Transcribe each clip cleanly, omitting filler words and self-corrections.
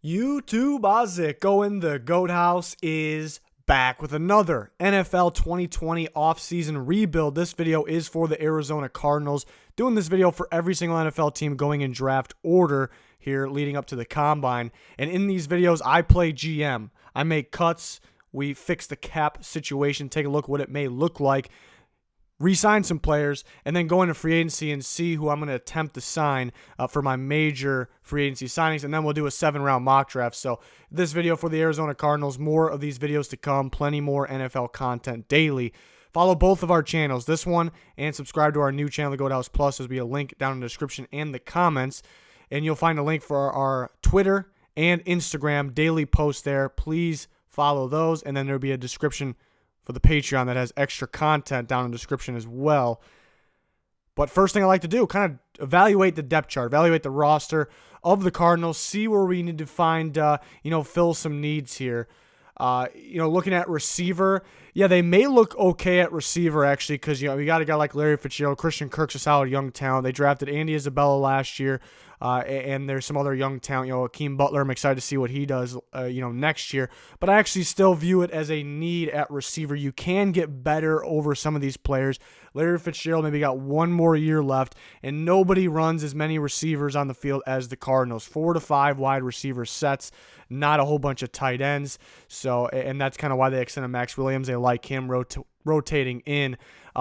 YouTube Ozzik in the Goat House is back with another NFL 2020 offseason rebuild. This video is for the Arizona Cardinals. Doing this video for every single NFL team going in draft order here leading up to the Combine. And in these videos, I play GM. I make cuts. We fix the cap situation, take a look what it may look like, re-sign some players, and then go into free agency and see who I'm going to attempt to sign for my major free agency signings, and then we'll do a 7-round mock draft. So this video for the Arizona Cardinals, more of these videos to come, plenty more NFL content daily. Follow both of our channels, this one, and subscribe to our new channel, the Goat House Plus. There'll be a link down in the description and the comments, and you'll find a link for our Twitter and Instagram daily posts there. Please follow those, and then there'll be a description for the Patreon that has extra content down in the description as well. But first thing I like to do, kind of evaluate the depth chart, evaluate the roster of the Cardinals, see where we need to find, fill some needs here. Looking at receiver, yeah, they may look okay at receiver actually because, we got a guy like Larry Fitzgerald. Christian Kirk's a solid young talent. They drafted Andy Isabella last year, and there's some other young talent. Akeem Butler, I'm excited to see what he does, next year. But I actually still view it as a need at receiver. You can get better over some of these players. Larry Fitzgerald maybe got one more year left, and nobody runs as many receivers on the field as the Cardinals. 4 to 5 wide receiver sets, not a whole bunch of tight ends. So, and that's kind of why they extended Max Williams. They like him rotating in.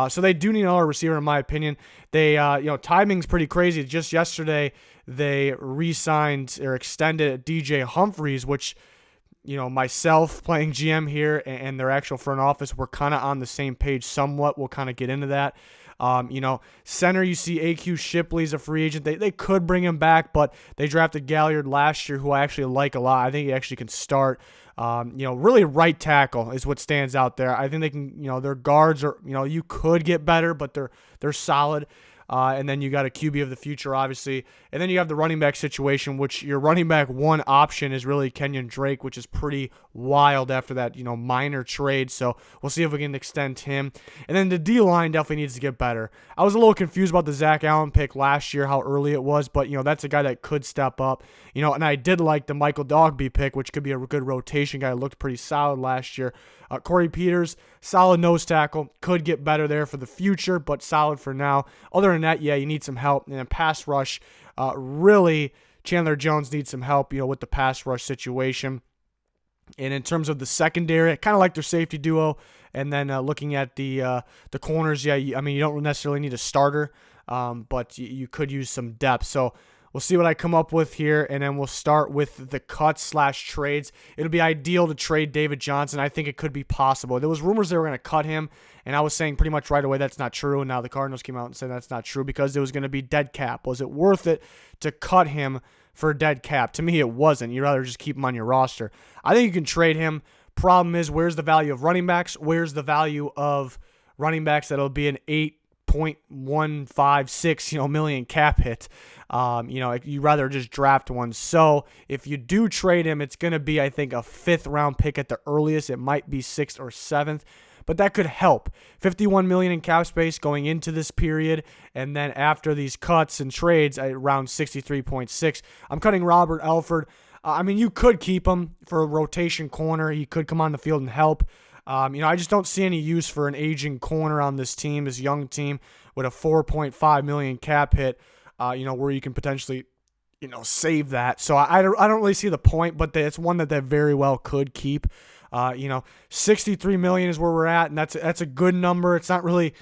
So they do need another receiver, in my opinion. They, timing's pretty crazy. Just yesterday, they re-signed or extended DJ Humphries, which, myself playing GM here and their actual front office, we're kind of on the same page somewhat. We'll kind of get into that. Center, you see AQ Shipley's a free agent. They could bring him back, but they drafted Galliard last year, who I actually like a lot. I think he actually can start. Really right tackle is what stands out there. I think they can, their guards are, you could get better, but they're solid. And then you got a QB of the future, obviously. And then you have the running back situation, which your running back one option is really Kenyon Drake, which is pretty wild after that, minor trade. So we'll see if we can extend him. And then the D-line definitely needs to get better. I was a little confused about the Zach Allen pick last year, how early it was, but, that's a guy that could step up. And I did like the Michael Dogby pick, which could be a good rotation guy. Looked pretty solid last year. Corey Peters, solid nose tackle. Could get better there for the future, but solid for now. Other than that, yeah, you need some help. And then pass rush, really, Chandler Jones needs some help, with the pass rush situation. And in terms of the secondary, I kind of like their safety duo. And then looking at the corners, yeah, you don't necessarily need a starter, but you could use some depth. So we'll see what I come up with here, and then we'll start with the cuts/trades. It'll be ideal to trade David Johnson. I think it could be possible. There was rumors they were going to cut him, and I was saying pretty much right away that's not true, and now the Cardinals came out and said that's not true because it was going to be dead cap. Was it worth it to cut him for dead cap? To me, it wasn't. You'd rather just keep him on your roster. I think you can trade him. Problem is, where's the value of running backs? Where's the value of running backs that'll be an 8.156 million cap hit? You'd rather just draft one. So if you do trade him, it's going to be, I think, a 5th round pick at the earliest. It might be 6th or 7th, but that could help. $51 million in cap space going into this period, and then after these cuts and trades, around 63.6. I'm cutting Robert Alford. You could keep him for a rotation corner. He could come on the field and help. I just don't see any use for an aging corner on this team, this young team with a 4.5 million cap hit, where you can potentially, save that. So I don't really see the point, but it's one that they very well could keep. 63 million is where we're at, and that's a good number. It's not really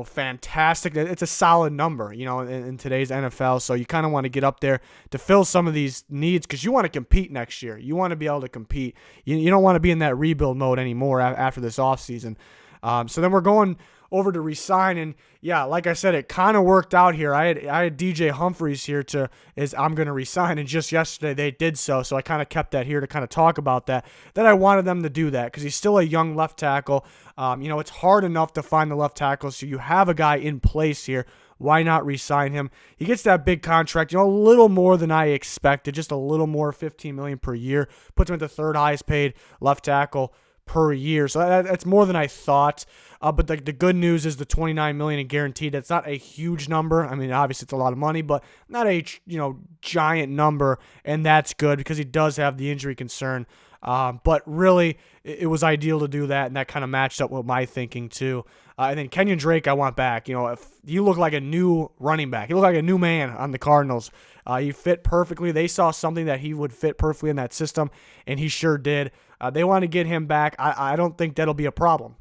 fantastic. It's a solid number, in today's NFL. So you kind of want to get up there to fill some of these needs because you want to compete next year. You want to be able to compete. You don't want to be in that rebuild mode anymore after this offseason. So then we're going over to resign, and yeah, like I said, it kind of worked out here. I had DJ Humphries here I'm going to resign, and just yesterday they did so. So I kind of kept that here to kind of talk about that I wanted them to do that because he's still a young left tackle. It's hard enough to find the left tackle, so you have a guy in place here. Why not re-sign him? He gets that big contract, a little more than I expected, just a little more, $15 million per year. Puts him at the 3rd highest paid left tackle per year. So that's more than I thought. But the good news is the $29 million in guaranteed. That's not a huge number. I mean, obviously it's a lot of money, but not a giant number, and that's good because he does have the injury concern. But really, it was ideal to do that, and that kind of matched up with my thinking too. And then Kenyon Drake, I want back. If he looked like a new running back, he looked like a new man on the Cardinals. He fit perfectly. They saw something that he would fit perfectly in that system, and he sure did. They want to get him back. I don't think that'll be a problem.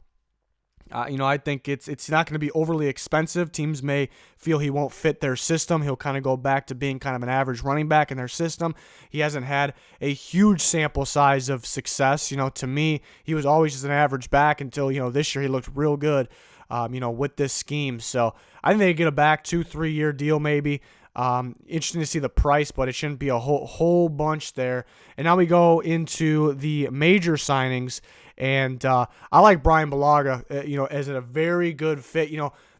I think it's not going to be overly expensive. Teams may feel he won't fit their system. He'll kind of go back to being kind of an average running back in their system. He hasn't had a huge sample size of success. To me, he was always just an average back until, this year he looked real good, with this scheme. So I think they get a back 2-3 year deal maybe. Interesting to see the price, but it shouldn't be a whole bunch there. And now we go into the major signings. And I like Brian Bulaga, as a very good fit.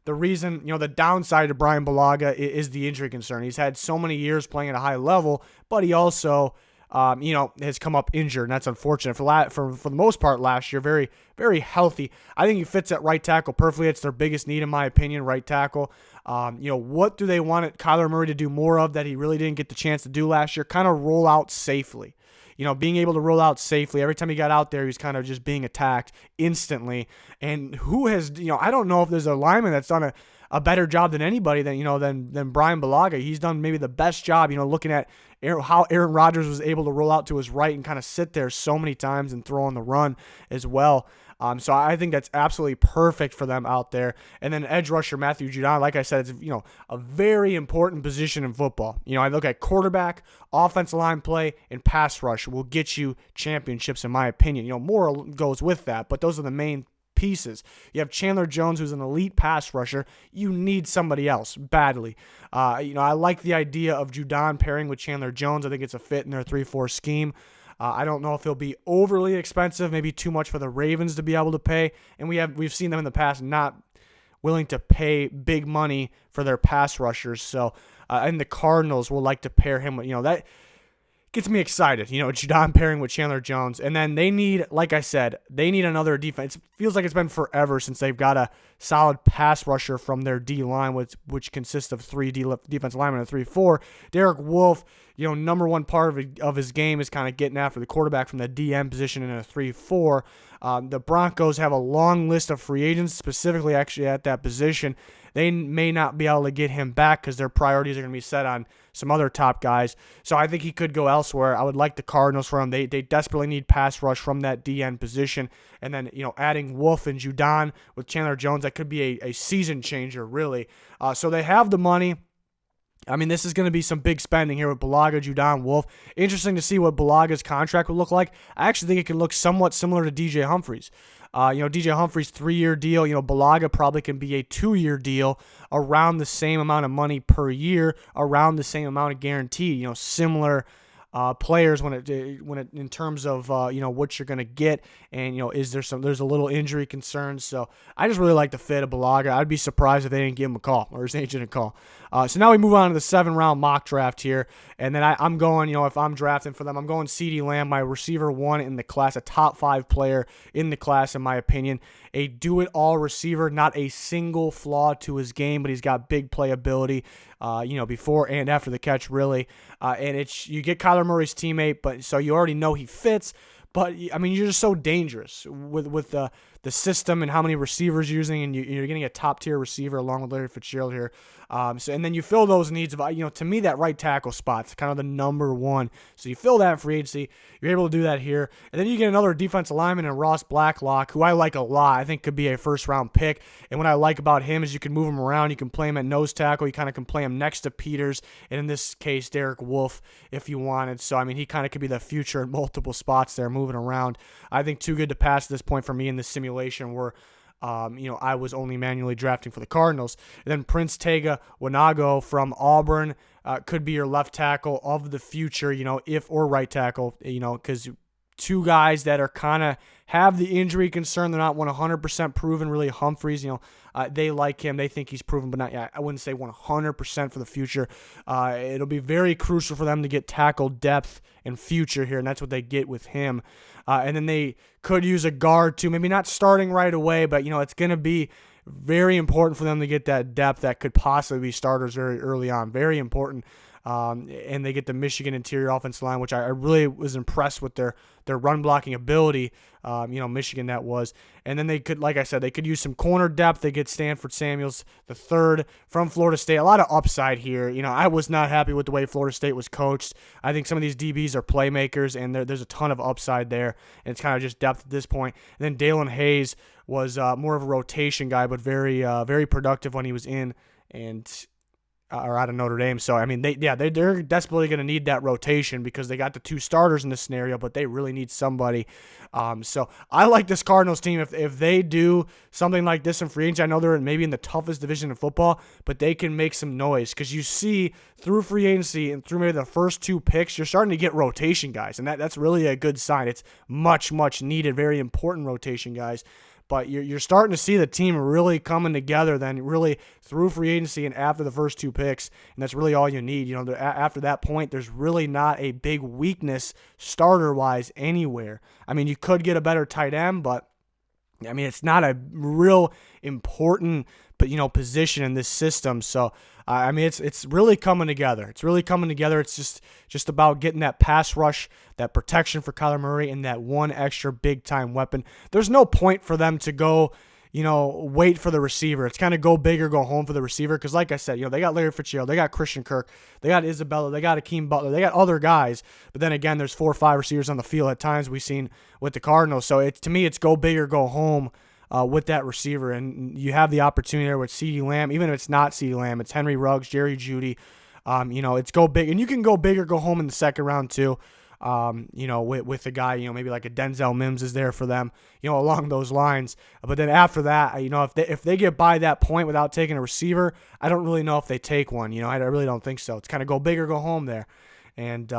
The reason, the downside to Brian Bulaga is the injury concern. He's had so many years playing at a high level, but he also, has come up injured, and that's unfortunate. For the most part last year, very, very healthy. I think he fits at right tackle perfectly. It's their biggest need, in my opinion, right tackle. What do they want Kyler Murray to do more of that he really didn't get the chance to do last year? Kind of roll out safely. Being able to roll out safely. Every time he got out there, he was kind of just being attacked instantly. And who has, I don't know if there's a lineman that's done a better job than anybody than Brian Bulaga. He's done maybe the best job, looking at how Aaron Rodgers was able to roll out to his right and kind of sit there so many times and throw on the run as well. So I think that's absolutely perfect for them out there. And then edge rusher Matthew Judon, like I said, it's a very important position in football. I look at quarterback, offensive line play, and pass rush will get you championships in my opinion. More goes with that, but those are the main pieces. You have Chandler Jones, who's an elite pass rusher. You need somebody else badly. I like the idea of Judon pairing with Chandler Jones. I think it's a fit in their 3-4 scheme. I don't know if it'll be overly expensive, maybe too much for the Ravens to be able to pay. And we've seen them in the past not willing to pay big money for their pass rushers. So, and the Cardinals will like to pair him with, that gets me excited. Judon pairing with Chandler Jones. And then they need, like I said, another defense. It feels like it's been forever since they've got a solid pass rusher from their D-line, which consists of 3 defensive linemen and 3-4. Derek Wolfe, number one part of his game is kind of getting after the quarterback from the DM position in a 3-4. The Broncos have a long list of free agents, specifically actually at that position. They may not be able to get him back because their priorities are going to be set on some other top guys. So I think he could go elsewhere. I would like the Cardinals for him. They desperately need pass rush from that DN position. And then, adding Wolf and Judon with Chandler Jones, that could be a season changer, really. So they have the money. I mean, this is going to be some big spending here with Bulaga, Judon, Wolf. Interesting to see what Bulaga's contract would look like. I actually think it could look somewhat similar to DJ Humphries. DJ Humphries' 3-year deal. Bulaga probably can be a 2-year deal, around the same amount of money per year, around the same amount of guarantee. Similar players when it in terms of what you're gonna get, and there's a little injury concern. So I just really like the fit of Bulaga. I'd be surprised if they didn't give him a call or his agent a call. So now we move on to the 7-round mock draft here, and then I'm going, if I'm drafting for them, I'm going CeeDee Lamb, my receiver 1 in the class, a top 5 player in the class in my opinion, a do-it-all receiver, not a single flaw to his game, but he's got big playability, before and after the catch, really. And you get Kyler Murray's teammate, but so you already know he fits. But I mean, you're just so dangerous with the system and how many receivers you're using, and you're getting a top tier receiver along with Larry Fitzgerald here. And then you fill those needs of, to me, that right tackle spot's kind of the number one. So you fill that in free agency. You're able to do that here. And then you get another defensive lineman in Ross Blacklock, who I like a lot. I think could be a first-round pick. And what I like about him is you can move him around. You can play him at nose tackle. You kind of can play him next to Peters. And in this case, Derek Wolfe, if you wanted. So, I mean, he kind of could be the future in multiple spots there, moving around. I think too good to pass at this point for me in this simulation where I was only manually drafting for the Cardinals. And then Prince Tega Wanago from Auburn could be your left tackle of the future, or right tackle, because two guys that are kind of have the injury concern. They're not 100% proven. Really, Humphreys, they like him. They think he's proven, but not yet. I wouldn't say 100% for the future. It'll be very crucial for them to get tackle depth and future here, and that's what they get with him. And then they could use a guard too, maybe not starting right away, but it's going to be very important for them to get that depth that could possibly be starters very early on. Very important. And they get the Michigan interior offensive line, which I really was impressed with their run blocking ability. Michigan that was. And then they could, like I said, they could use some corner depth. They get Stanford Samuels the third from Florida State. A lot of upside here. I was not happy with the way Florida State was coached. I think some of these DBs are playmakers, and there's a ton of upside there. And it's kind of just depth at this point. And then Dalen Hayes was more of a rotation guy, but very, very productive when he was in or out of Notre Dame. So, they're desperately going to need that rotation because they got the two starters in this scenario, but they really need somebody. So I like this Cardinals team. If they do something like this in free agency, I know they're maybe in the toughest division in football, but they can make some noise because you see through free agency and through maybe the first two picks, you're starting to get rotation guys, and that's really a good sign. It's much, much needed, very important rotation guys. But you're starting to see the team really coming together then really through free agency and after the first two picks, and that's really all you need. After that point, there's really not a big weakness starter-wise anywhere. You could get a better tight end, but it's not a real important position in this system. So, it's really coming together. It's really coming together. It's just about getting that pass rush, that protection for Kyler Murray, and that one extra big-time weapon. There's no point for them to go, wait for the receiver. It's kind of go big or go home for the receiver because, like I said, they got Larry Fitzgerald, they got Christian Kirk, they got Isabella, they got Akeem Butler, they got other guys. But then again, there's 4 or 5 receivers on the field at times we've seen with the Cardinals. So, to me, it's go big or go home. With that receiver, and you have the opportunity there with CeeDee Lamb. Even if it's not CeeDee Lamb, it's Henry Ruggs, Jerry Jeudy. It's go big, and you can go big or go home in the second round too. With a guy, maybe like a Denzel Mims is there for them, along those lines. But then after that, if they get by that point without taking a receiver, I don't really know if they take one. I really don't think so. It's kind of go big or go home there, and.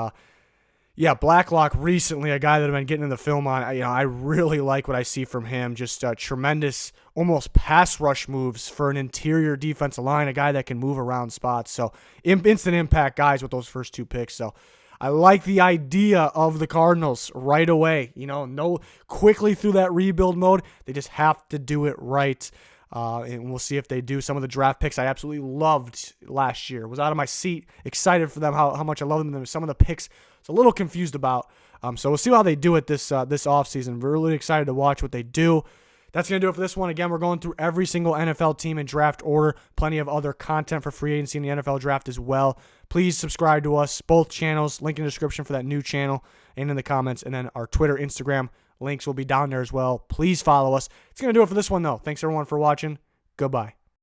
Blacklock recently, a guy that I've been getting in the film on, I really like what I see from him. Just tremendous, almost pass rush moves for an interior defensive line, a guy that can move around spots. So instant impact guys with those first two picks. So I like the idea of the Cardinals right away. No quickly through that rebuild mode. They just have to do it right. And we'll see if they do. Some of the draft picks I absolutely loved last year. Was out of my seat, excited for them, how much I love them. Some of the picks I was a little confused about. So we'll see how they do it this offseason. We're really excited to watch what they do. That's going to do it for this one. Again, we're going through every single NFL team in draft order. Plenty of other content for free agency in the NFL draft as well. Please subscribe to us, both channels. Link in the description for that new channel and in the comments. And then our Twitter, Instagram links will be down there as well. Please follow us. It's going to do it for this one, though. Thanks, everyone, for watching. Goodbye.